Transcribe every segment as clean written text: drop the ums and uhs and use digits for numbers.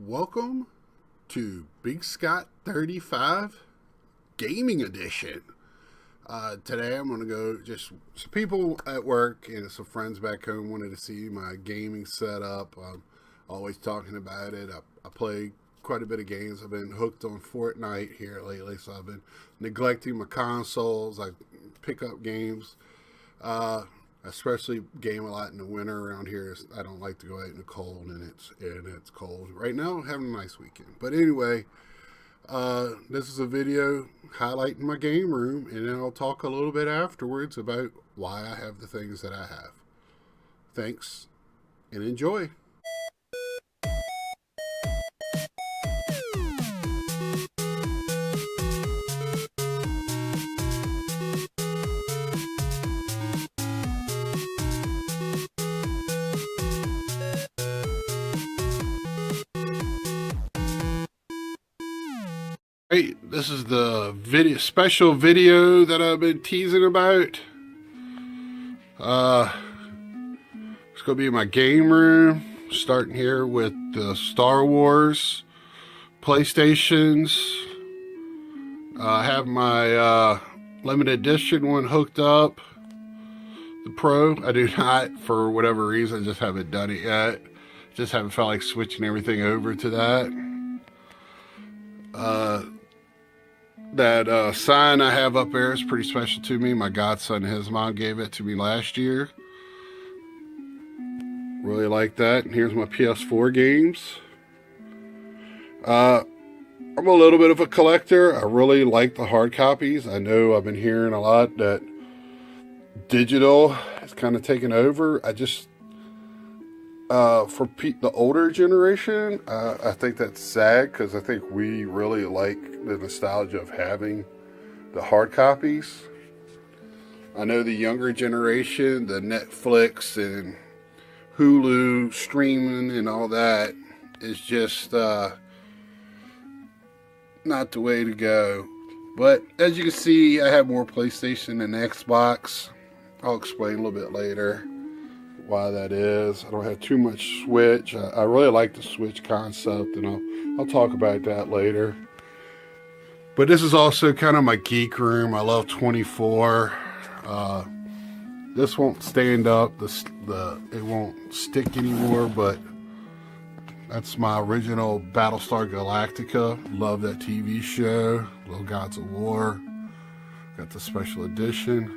Welcome to Big Scott 35 Gaming Edition. Today I'm going to go, just some people at work and some friends back home wanted to see my gaming setup. I'm always talking about it. I play quite a bit of games. I've been hooked on Fortnite here lately, so I've been neglecting my consoles. I pick up games. Especially game a lot in the winter around here. I don't like to go out in the cold, and it's cold. Right now, I'm having a nice weekend. But anyway, this is a video highlighting my game room, and then I'll talk a little bit afterwards about why I have the things that I have. Thanks, and enjoy. Hey, this is the special video that I've been teasing about. It's gonna be my game room, starting here with the Star Wars PlayStations. I have my limited edition one hooked up, the Pro. I do not, for whatever reason, just haven't done it yet. Just haven't felt like switching everything over to that. That sign I have up there is pretty special to me. My godson and his mom gave it to me last year. Really like that. And here's my PS4 games. I'm a little bit of a collector. I really like the hard copies. I know I've been hearing a lot that digital has kind of taken over. I just, for the older generation, I think that's sad, because I think we really like the nostalgia of having the hard copies. I know the younger generation, the Netflix and Hulu streaming and all that is just not the way to go. But as you can see, I have more PlayStation than Xbox. I'll explain a little bit later why that is. I don't have too much Switch. I really like the Switch concept, and I'll talk about that later. But this is also kind of my geek room. I love 24. This won't stand up. It won't stick anymore, but that's my original Battlestar Galactica. Love that TV show. Little Gods of War. Got the special edition.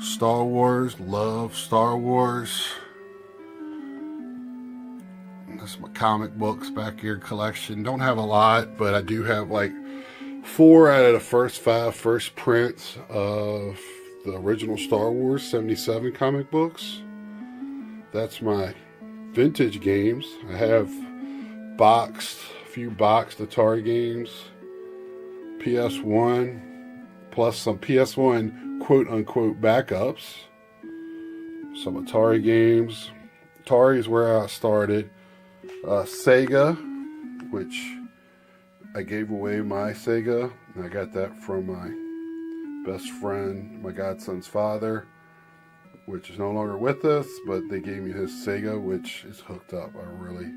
Star Wars, love Star Wars. That's my comic books back here collection. Don't have a lot, but I do have like 4 out of the first 5 first prints of the original Star Wars 77 comic books. That's my vintage games. I have a few boxed Atari games, PS1, plus some PS1 quote-unquote backups, some Atari games. Atari is where I started. Sega, which I gave away my Sega, and I got that from my best friend, my godson's father, which is no longer with us, but they gave me his Sega, which is hooked up. I really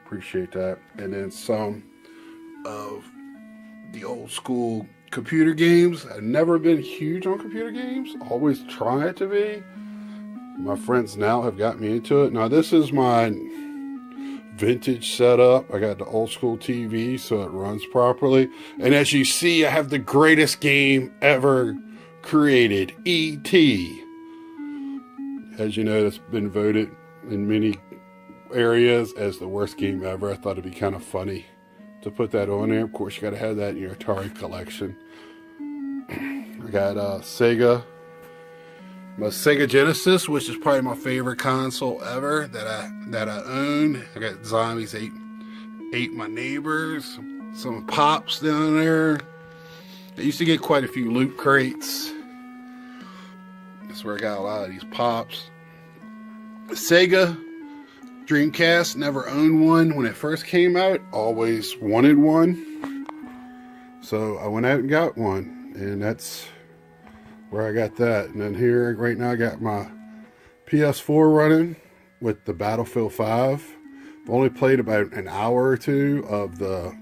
appreciate that. And then some of the old school computer games. I've never been huge on computer games. Always tried to be. My friends now have got me into it. Now this is my vintage setup. I got the old school TV, so it runs properly. And as you see, I have the greatest game ever created, E.T. As you know, that's been voted in many areas as the worst game ever. I thought it'd be kind of funny to put that on there. Of course, you got to have that in your Atari collection. I got Sega, my Sega Genesis, which is probably my favorite console ever that I own. I got Zombies ate my neighbors, some Pops down there. I used to get quite a few loot crates. That's where I got a lot of these Pops. Sega Dreamcast, never owned one when it first came out. Always wanted one. So I went out and got one, and that's where I got that. And then here, right now, I got my PS4 running with the Battlefield 5. Only played about an hour or two of the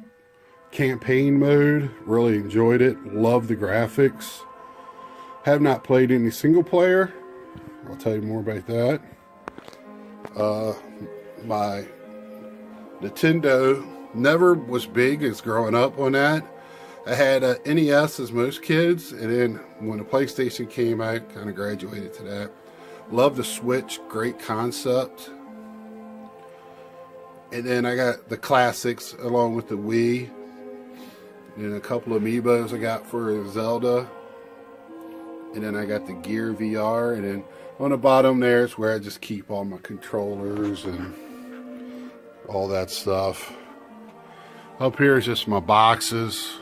campaign mode. Really enjoyed it. Love the graphics. Have not played any single player. I'll tell you more about that. My Nintendo never was big as growing up on that. I had a NES as most kids, and then when the PlayStation came out, kind of graduated to that. Love the Switch, great concept. And then I got the classics along with the Wii, and a couple of amiibos I got for Zelda. And then I got the Gear VR, and then on the bottom there is where I just keep all my controllers and all that stuff. Up here is just my boxes.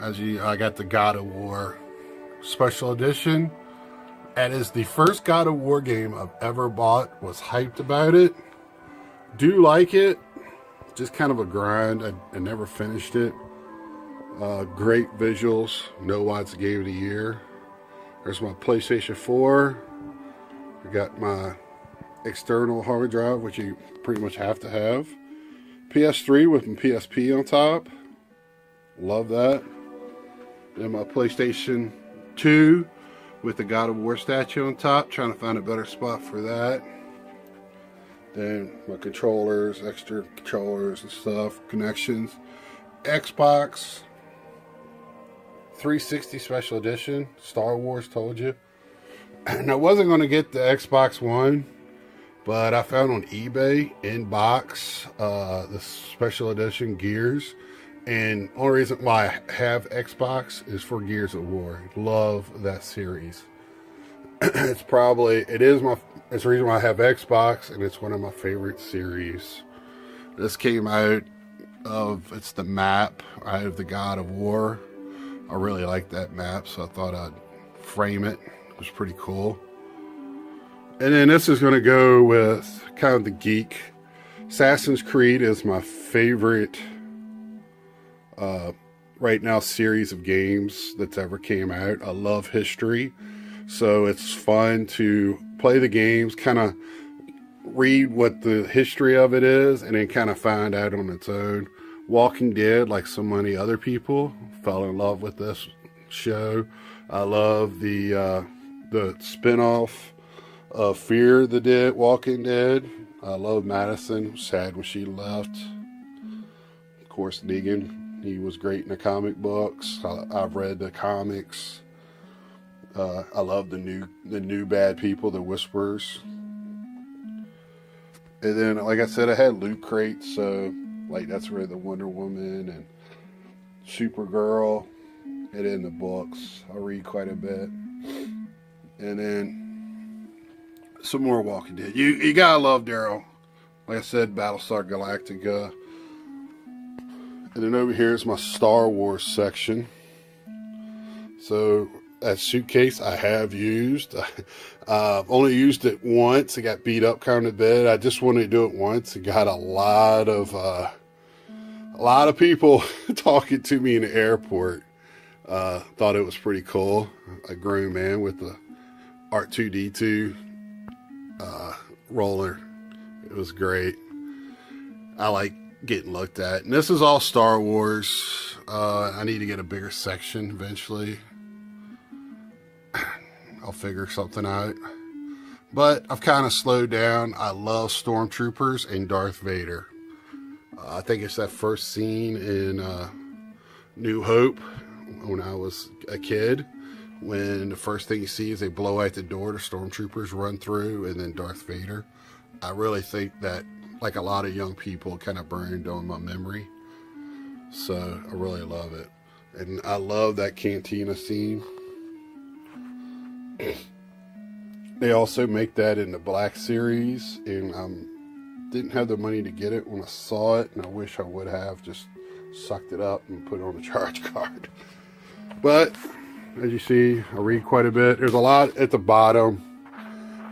I got the God of War Special Edition. That is the first God of War game I've ever bought. Was hyped about it. Do like it. Just kind of a grind. I never finished it. Great visuals. Know why it's the game of the year. There's my PlayStation 4. I got my external hard drive, which you pretty much have to have. PS3 with my PSP on top. Love that. Then my PlayStation 2 with the God of War statue on top. Trying to find a better spot for that. Then my controllers, extra controllers and stuff, connections. Xbox 360 Special Edition, Star Wars, told you. And I wasn't going to get the Xbox One, but I found on eBay in box the Special Edition Gears. And the only reason why I have Xbox is for Gears of War. Love that series. It's the reason why I have Xbox, and it's one of my favorite series. This came out it's the map out of the God of War. I really like that map, so I thought I'd frame it. It was pretty cool. And then this is going to go with kind of the geek. Assassin's Creed is my favorite right now series of games that's ever came out. I love history, so it's fun to play the games, kind of read what the history of it is, and then kind of find out on its own. Walking Dead, like so many other people, fell in love with this show. I love the spin-off of Fear the Dead, Walking Dead. I love Madison. Sad when she left. Of course, Negan, he was great in the comic books. I've read the comics. I love the new bad people, the Whisperers. And then, like I said, I had loot crates, so like that's where the Wonder Woman and Supergirl, and in the books, I read quite a bit. And then some more Walking Dead. You gotta love Daryl. Like I said, Battlestar Galactica. And then over here is my Star Wars section. So that suitcase I have used. I've only used it once. It got beat up kind of bad. I just wanted to do it once. It got a lot of people talking to me in the airport. Thought it was pretty cool. A grown man with the R2-D2 roller. It was great. I like getting looked at. And this is all Star Wars. I need to get a bigger section eventually. I'll figure something out. But I've kind of slowed down. I love Stormtroopers and Darth Vader. I think it's that first scene in New Hope when I was a kid, when the first thing you see is they blow out the door, the Stormtroopers run through, and then Darth Vader. I really think that, like a lot of young people, kind of burned on my memory. So I really love it. And I love that cantina scene. They also make that in the Black Series, and didn't have the money to get it when I saw it, and I wish I would have just sucked it up and put it on the charge card. But as you see, I read quite a bit. There's a lot at the bottom.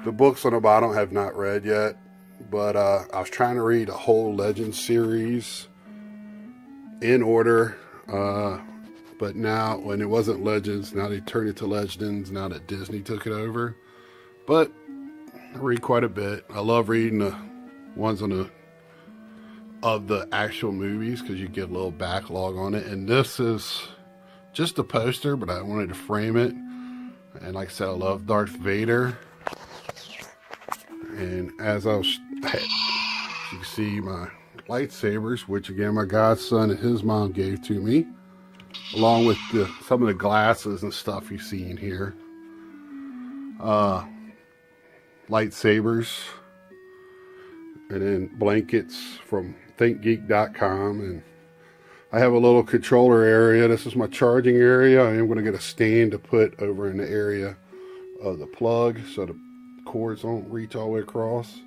The books on the bottom I have not read yet, but I was trying to read a whole Legends series in order. But now, when it wasn't Legends, now they turned it to Legends, now that Disney took it over. But I read quite a bit. I love reading the ones on the of the actual movies, because you get a little backlog on it. And this is just a poster, but I wanted to frame it. And like I said, I love Darth Vader. And as I was, you can see my lightsabers, which again my godson and his mom gave to me, along with some of the glasses and stuff you see in here. Lightsabers, and then blankets from thinkgeek.com. And I have a little controller area. This is my charging area. I am going to get a stand to put over in the area of the plug so the cords don't reach all the way across.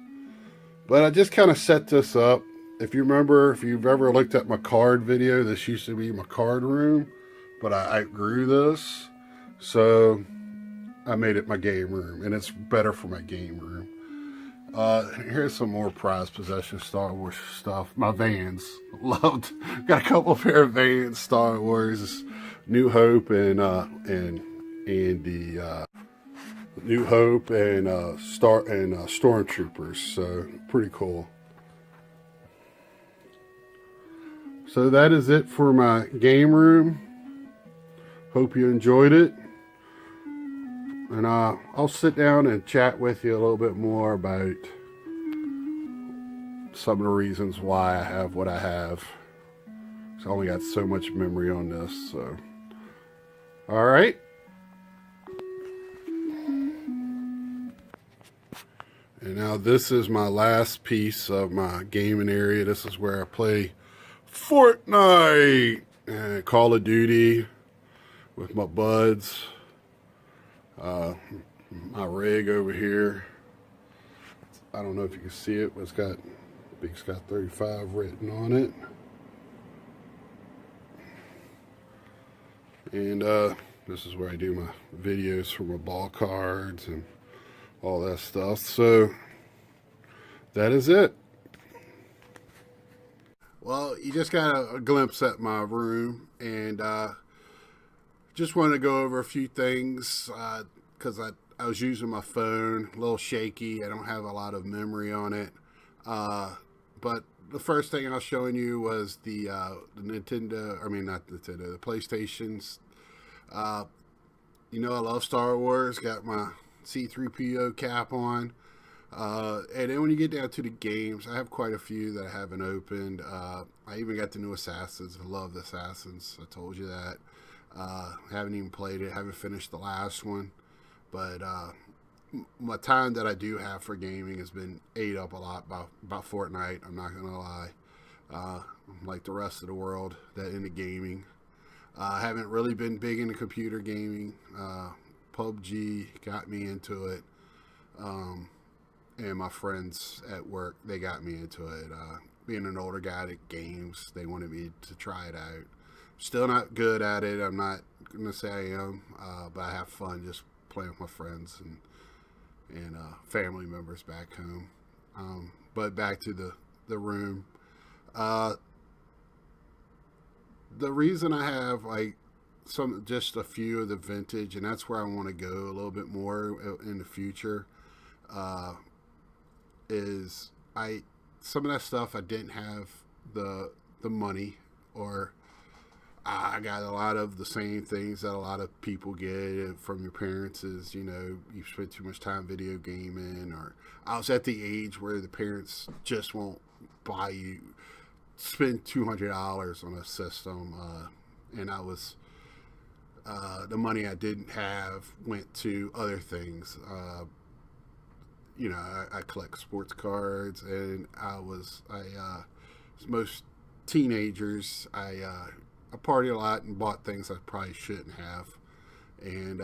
But I just kind of set this up. If you remember, if you've ever looked at my card video, this used to be my card room, but I outgrew this, so I made it my game room, and it's better for my game room. Here's some more prized possession Star Wars stuff. My Vans. Got a couple pair of Vans, Star Wars, New Hope and the New Hope and Stormtroopers. So pretty cool. So that is it for my game room. Hope you enjoyed it. And I'll sit down and chat with you a little bit more about some of the reasons why I have what I have. So I only got so much memory on this. So, all right. And now this is my last piece of my gaming area. This is where I play Fortnite and Call of Duty with my buds. My rig over here, I don't know if you can see it, but it's got 35 written on it. And this is where I do my videos for my ball cards and all that stuff. So that is it. Well, you just got a glimpse at my room, and just wanted to go over a few things because I was using my phone, a little shaky. I don't have a lot of memory on it. But the first thing I was showing you was the Nintendo, I mean not Nintendo, the PlayStations. You know I love Star Wars, got my C-3PO cap on. And then when you get down to the games, I have quite a few that I haven't opened. I even got the new Assassins. I love the Assassins. I told you that. Haven't even played it. Haven't finished the last one. But my time that I do have for gaming has been ate up a lot by Fortnite. I'm not going to lie. Like the rest of the world that into gaming. I haven't really been big into computer gaming. PUBG got me into it. And my friends at work, they got me into it. Being an older guy at games, they wanted me to try it out. Still not good at it. I'm not going to say I am, but I have fun just playing with my friends and family members back home. But back to the room. The reason I have like just a few of the vintage, and that's where I want to go a little bit more in the future, is some of that stuff I didn't have the money, or I got a lot of the same things that a lot of people get from your parents is, you know, you spent too much time video gaming, or I was at the age where the parents just won't buy you, spend $200 on a system, and I was, the money I didn't have went to other things. You know, I collect sports cards, and most teenagers, I party a lot and bought things I probably shouldn't have. And,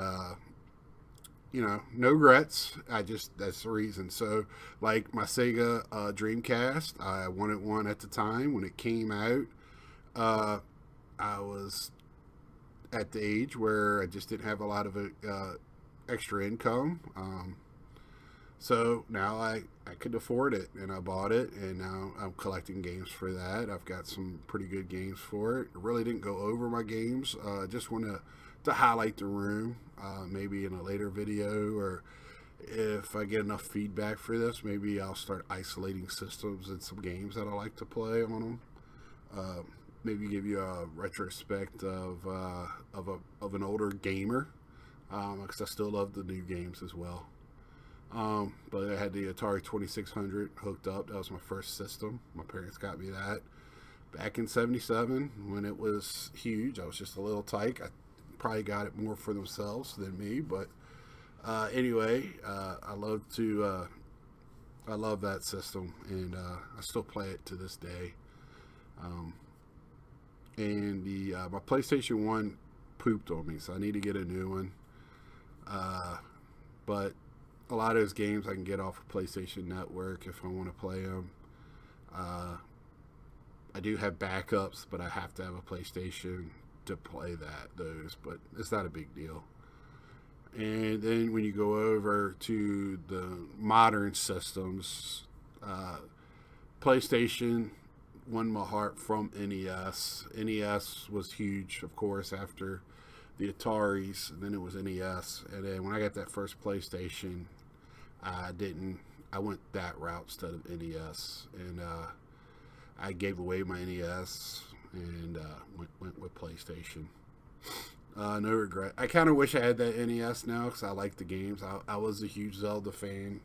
you know, no regrets. That's the reason. So, like my Sega Dreamcast, I wanted one at the time when it came out. I was at the age where I just didn't have a lot of extra income. So now I could afford it, and I bought it, and now I'm collecting games for that. I've got some pretty good games for it. I really didn't go over my games. Just want to highlight the room, maybe in a later video, or if I get enough feedback for this, maybe I'll start isolating systems and some games that I like to play on them. Uh, Maybe give you a retrospect of an older gamer, because I still love the new games as well. But I had the Atari 2600 hooked up. That was my first system. My parents got me that back in '77 when it was huge. I was just a little tyke. I probably got it more for themselves than me, but anyway, I love that system, and I still play it to this day. Um, and the my PlayStation One pooped on me, so I need to get a new one. But a lot of those games I can get off of PlayStation Network if I want to play them. Uh, I do have backups, but I have to have a PlayStation to play those. But it's not a big deal. And then when you go over to the modern systems, uh, PlayStation won my heart from NES. NES was huge, of course, after the Ataris, and then it was NES. And then when I got that first PlayStation, I didn't. I went that route instead of NES, and I gave away my NES and went with PlayStation. No regret. I kind of wish I had that NES now because I like the games. I was a huge Zelda fan.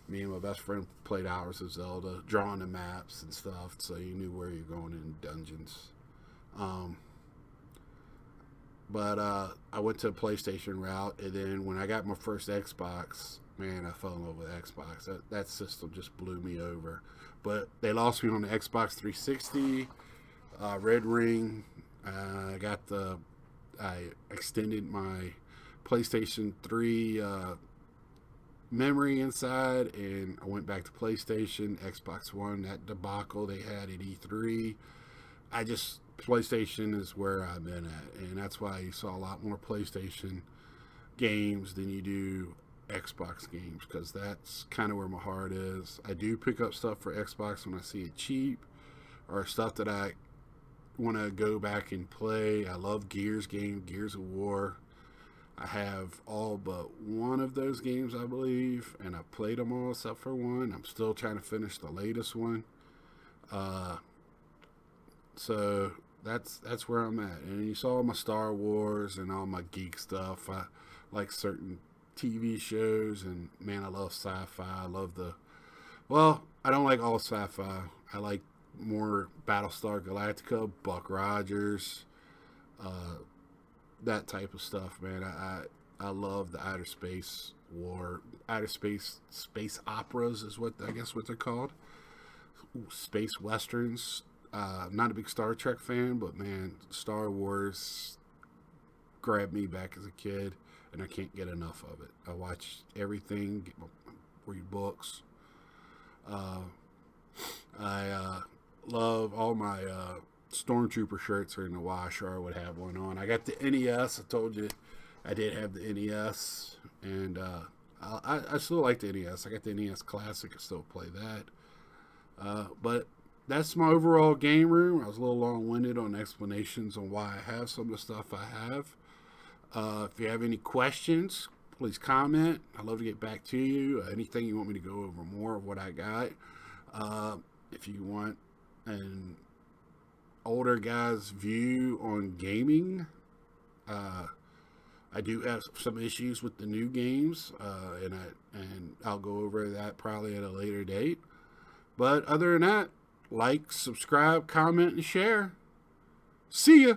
Me and my best friend played hours of Zelda, drawing the maps and stuff, so you knew where you're going in dungeons. Um, but I went to a PlayStation route, and then when I got my first Xbox, man, I fell in love with Xbox. That system just blew me over. But they lost me on the Xbox 360, Red Ring. I got the I extended my PlayStation 3 memory inside, and I went back to PlayStation, Xbox One, that debacle they had at E3. PlayStation is where I've been at, and that's why you saw a lot more PlayStation games than you do Xbox games, because that's kind of where my heart is. I do pick up stuff for Xbox when I see it cheap, or stuff that I want to go back and play. I love Gears of War. I have all but one of those games, I believe, and I played them all except for one. I'm still trying to finish the latest one. Uh, so that's where I'm at. And you saw my Star Wars and all my geek stuff. I like certain TV shows, and man, I love sci-fi. I love I don't like all sci-fi. I like more Battlestar Galactica, Buck Rogers, uh, that type of stuff, man. I love the outer space operas is what I guess what they're called. Space westerns. Not a big Star Trek fan, but man, Star Wars grabbed me back as a kid, and I can't get enough of it. I watch everything, read books. Uh, I love all my Stormtrooper shirts are in the wash, or I would have one on. I got the NES. I told you I did have the NES, and I still like the NES. I got the NES Classic. I still play that. But that's my overall game room. I was a little long-winded on explanations on why I have some of the stuff I have. If you have any questions, please comment. I'd love to get back to you. Anything you want me to go over more of what I got. If you want an older guy's view on gaming, I do have some issues with the new games, and I'll go over that probably at a later date. But other than that, like, subscribe, comment, and share. See ya!